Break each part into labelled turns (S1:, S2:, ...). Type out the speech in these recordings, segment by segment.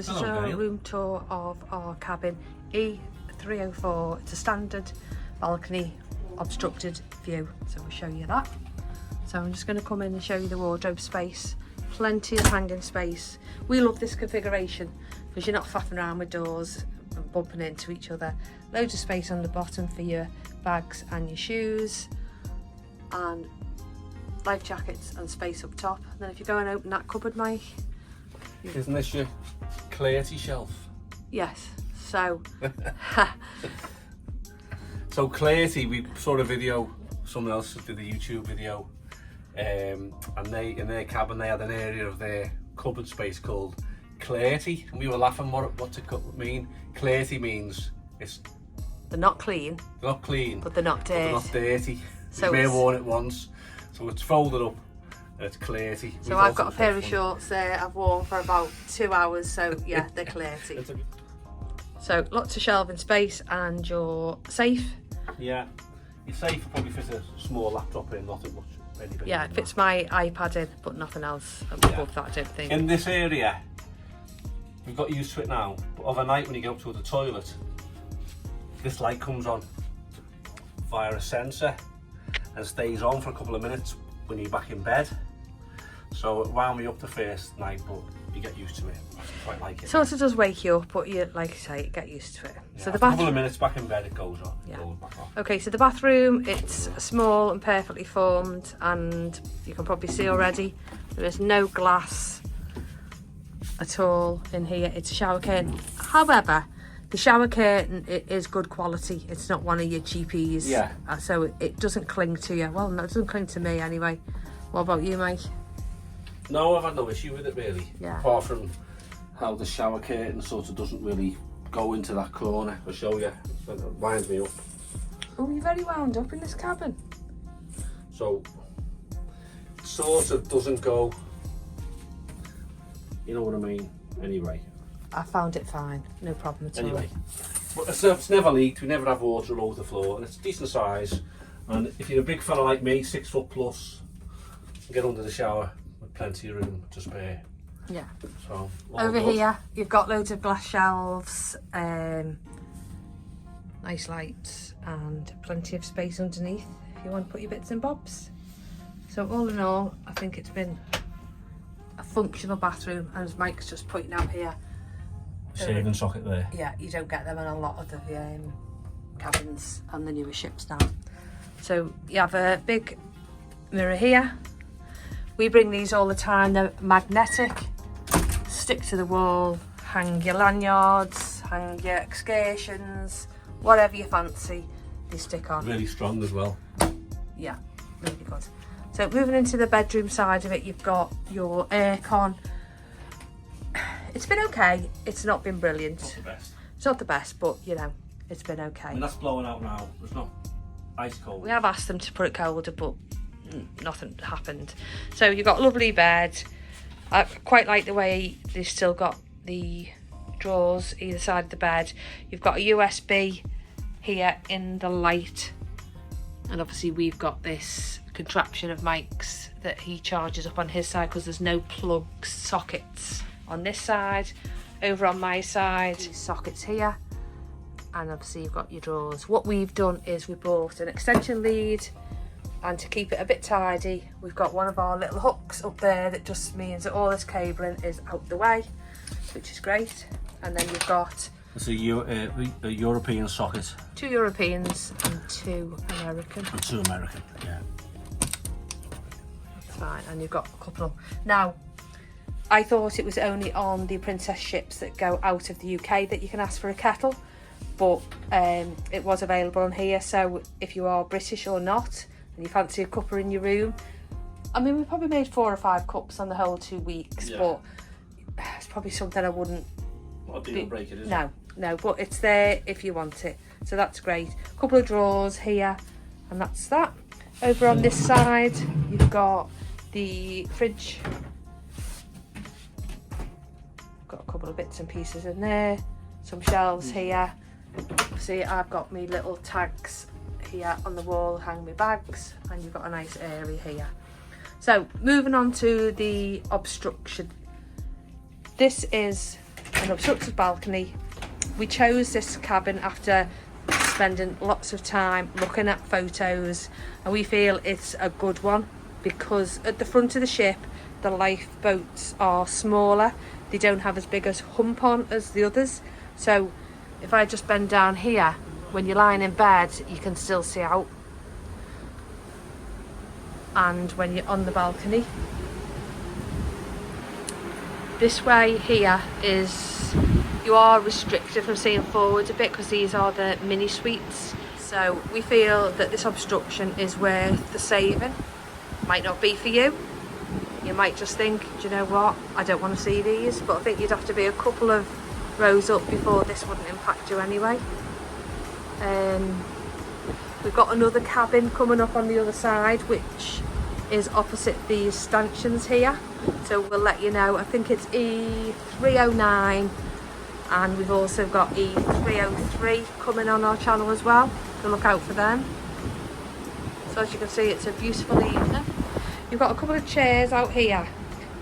S1: this is a room tour of our cabin E304. It's a standard balcony obstructed view, so we'll show you that. So I'm just going to come in and show you the wardrobe space. Plenty of hanging space. We love this configuration because you're not faffing around with doors and bumping into each other. Loads of space on the bottom for your bags and your shoes, and life jackets and space up top. And then if you go and open that cupboard, Mike.
S2: Isn't this your clarity shelf?
S1: Yes, so.
S2: So clarity, we saw a video, someone else did a YouTube video, and they, in their cabin, they had an area of their cupboard space called clarity, and we were laughing, what's it mean? Clarity means
S1: they're not clean.
S2: They're not clean.
S1: But they're not dirty.
S2: They're not dirty.
S1: So
S2: we may have worn it once, so it's folded up and it's clarity.
S1: So I've got a pair of shorts there I've worn for about 2 hours, so yeah, they're clarity. So lots of shelving space and your safe.
S2: Yeah, your safe will probably fit a small laptop in, nothing much.
S1: Yeah, it fits my iPad in, but nothing else above that, I don't think.
S2: In this area, we've got used to it now, but overnight when you go up to the toilet, this light comes on via a sensor and stays on for a couple of minutes when you're back in bed. So it wound me up the first night, but you get used to it. I quite like it.
S1: Sort of does wake you up, but you, like I say, get used to it.
S2: Yeah,
S1: so the
S2: a couple of minutes back in bed, it goes on.
S1: Yeah.
S2: It goes back on.
S1: Okay, so the bathroom, it's small and perfectly formed, and you can probably see already there is no glass at all in here. It's a shower curtain. However, the shower curtain, it is good quality. It's not one of your cheapies.
S2: Yeah.
S1: So it doesn't cling to you. Well, no, it doesn't cling to me anyway. What about you, Mike?
S2: No, I've had no issue with it really.
S1: Yeah.
S2: Apart from how the shower curtain sort of doesn't really go into that corner. I'll show you. It winds me up.
S1: Oh, you're very wound up in this cabin.
S2: So, it sort of doesn't go, you know what I mean? Anyway.
S1: I found it fine, no problem at all.
S2: But it's never leaked, we never have water all over the floor, and it's a decent size. And if you're a big fella like me, 6 foot plus, you get under the shower with plenty of room to spare.
S1: Yeah.
S2: So
S1: over here, you've got loads of glass shelves, nice lights, and plenty of space underneath if you want to put your bits and bobs. So all in all, I think it's been a functional bathroom, and as Mike's just pointing out here,
S2: shaving socket there.
S1: Yeah, you don't get them in a lot of the cabins on the newer ships now. So you have a big mirror here. We bring these all the time. They're magnetic, stick to the wall, hang your lanyards, hang your excursions, whatever you fancy, they stick on.
S2: Really strong as well.
S1: Yeah, really good. So moving into the bedroom side of it, you've got your aircon. It's been okay. It's not been brilliant.
S2: Not the best.
S1: It's not the best, but you know, it's been okay.
S2: I mean, that's blowing out now. It's not ice cold.
S1: We have asked them to put it colder, but nothing happened. So you've got a lovely bed. I quite like the way they've still got the drawers either side of the bed. You've got a USB here in the light, and obviously we've got this contraption of Mike's that he charges up on his side because there's no plugs, sockets on this side. Over on my side, these sockets here, and obviously you've got your drawers. What we've done is we bought an extension lead, and to keep it a bit tidy, we've got one of our little hooks up there that just means that all this cabling is out the way, which is great. And then you've got
S2: it's a European socket.
S1: 2 Europeans and 2 American.
S2: And 2 American, yeah.
S1: Fine, and you've got a couple. Now, I thought it was only on the Princess ships that go out of the UK that you can ask for a kettle, but it was available on here. So if you are British or not, and you fancy a cuppa in your room, I mean, we probably made 4 or 5 cups on the whole 2 weeks, yeah. But it's probably something I wouldn't.
S2: Not a deal breaker, is it?
S1: No, but it's there if you want it. So that's great. A couple of drawers here, and that's that. Over on this side, you've got the fridge. Got a couple of bits and pieces in there. Some shelves here. See, I've got my little tags here on the wall, hang my bags, and you've got a nice area here. So moving on to the obstruction. This is an obstructed balcony. We chose this cabin after spending lots of time looking at photos, and we feel it's a good one because at the front of the ship the lifeboats are smaller. They don't have as big a hump on as the others, so if I just bend down here, when you're lying in bed you can still see out, and when you're on the balcony, this way here is, you are restricted from seeing forward a bit because these are the mini suites. So we feel that this obstruction is worth the saving. Might not be for you. You might just think, do you know what, I don't want to see these, but I think you'd have to be a couple of rows up before this wouldn't impact you anyway. We've got another cabin coming up on the other side, which is opposite these stanchions here. So we'll let you know. I think it's E309, and we've also got E303 coming on our channel as well, so look out for them. So as you can see, it's a beautiful evening. You've got a couple of chairs out here.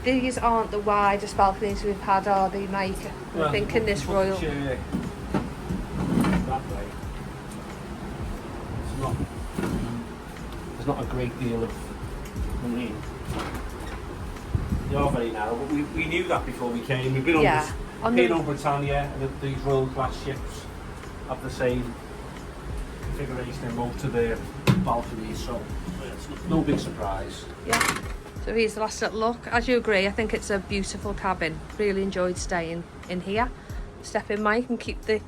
S1: These aren't the widest balconies we've had, are they, Mike? I think in this Royal.
S2: That way. There's not a great deal of room. They are very narrow, but we knew that before we came. We've been on Britannia, and these Royal class ships have the same configuration in most of their balconies, so it's no big surprise.
S1: Yeah. So here's the last little look. As you agree, I think it's a beautiful cabin. Really enjoyed staying in here. Step in, Mike, and keep the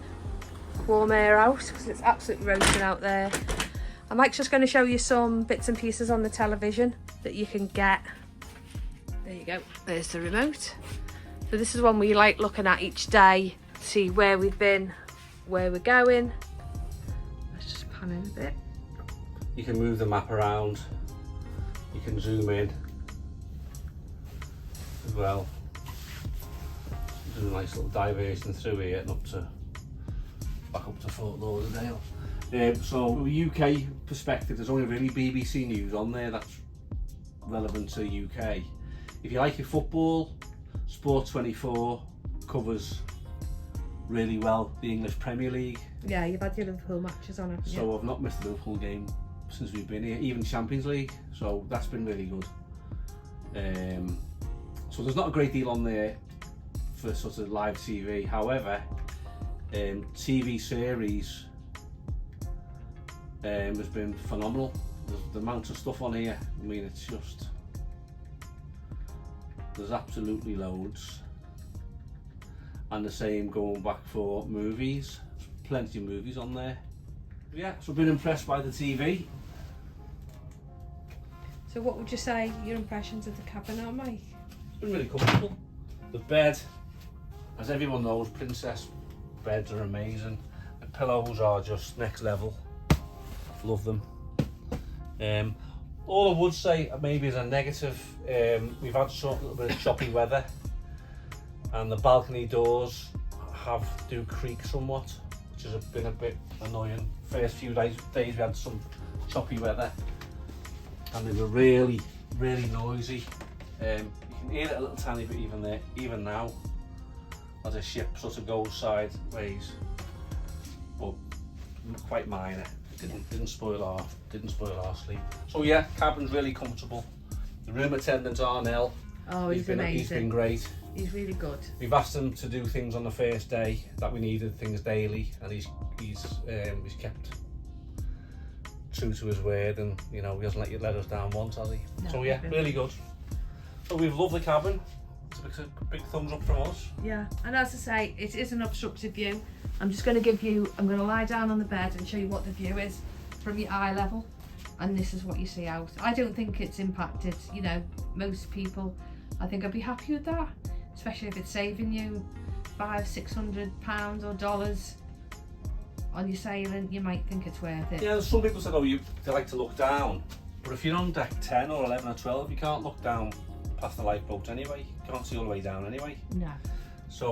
S1: warm air out because it's absolutely roasting out there. And Mike's just going to show you some bits and pieces on the television that you can get. There you go. There's the remote. So this is one we like looking at each day, see where we've been, where we're going. Let's just pan in a bit.
S2: You can move the map around. You can zoom in as well. Do a nice little diversion through here and back up to Fort Lauderdale. So from a UK perspective, there's only really BBC News on there that's relevant to the UK. If you like your football, Sport 24 covers really well the English Premier League.
S1: Yeah, you've had your Liverpool matches on it.
S2: So I've not missed a Liverpool game since we've been here, even Champions League, so that's been really good. So there's not a great deal on there for sort of live TV. However, TV series has been phenomenal. The amount of stuff on here, I mean, it's just, there's absolutely loads. And the same going back for movies, there's plenty of movies on there. Yeah, so I've been impressed by the TV.
S1: So what would you say your impressions of the cabin are, Mike?
S2: It's been really comfortable. The bed, as everyone knows, Princess beds are amazing. The pillows are just next level. Love them. All I would say maybe is a negative, we've had a little bit of choppy weather, and the balcony doors do creak somewhat, which has been a bit annoying. First few days we had some choppy weather, and they were really noisy. You can hear it a little tiny bit even now, as a ship sort of goes sideways, but quite minor. Didn't spoil our sleep. So yeah, cabin's really comfortable. The room attendant Arnell,
S1: he's amazing.
S2: He's been great.
S1: He's really good.
S2: We've asked him to do things on the first day that we needed things daily, and he's kept true to his word, and you know, he hasn't let us down once, has he? No, so yeah, really good. So we've loved the cabin. It's a big thumbs up from us.
S1: Yeah, and as I say, it is an obstructed view. I'm going to lie down on the bed and show you what the view is from your eye level, and this is what you see out. I don't think it's impacted, you know, most people. I think I'd be happy with that, especially if it's saving you £500-600 or dollars on your sailing. You might think it's worth it.
S2: Yeah, some people said, they like to look down, but if you're on deck 10 or 11 or 12, you can't look down past the lifeboat anyway. You can't see all the way down anyway.
S1: No.
S2: So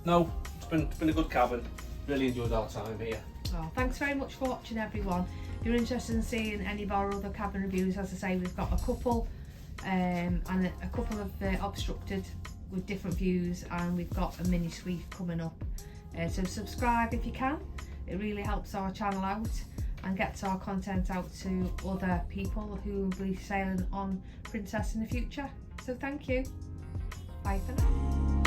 S2: no, it's been a good cabin. Really enjoyed our time here.
S1: Oh, thanks very much for watching, everyone. If you're interested in seeing any of our other cabin reviews, as I say, we've got a couple and a couple of the obstructed with different views, and we've got a mini suite coming up. So subscribe if you can, it really helps our channel out and gets our content out to other people who will be sailing on Princess in the future. So thank you, bye for now.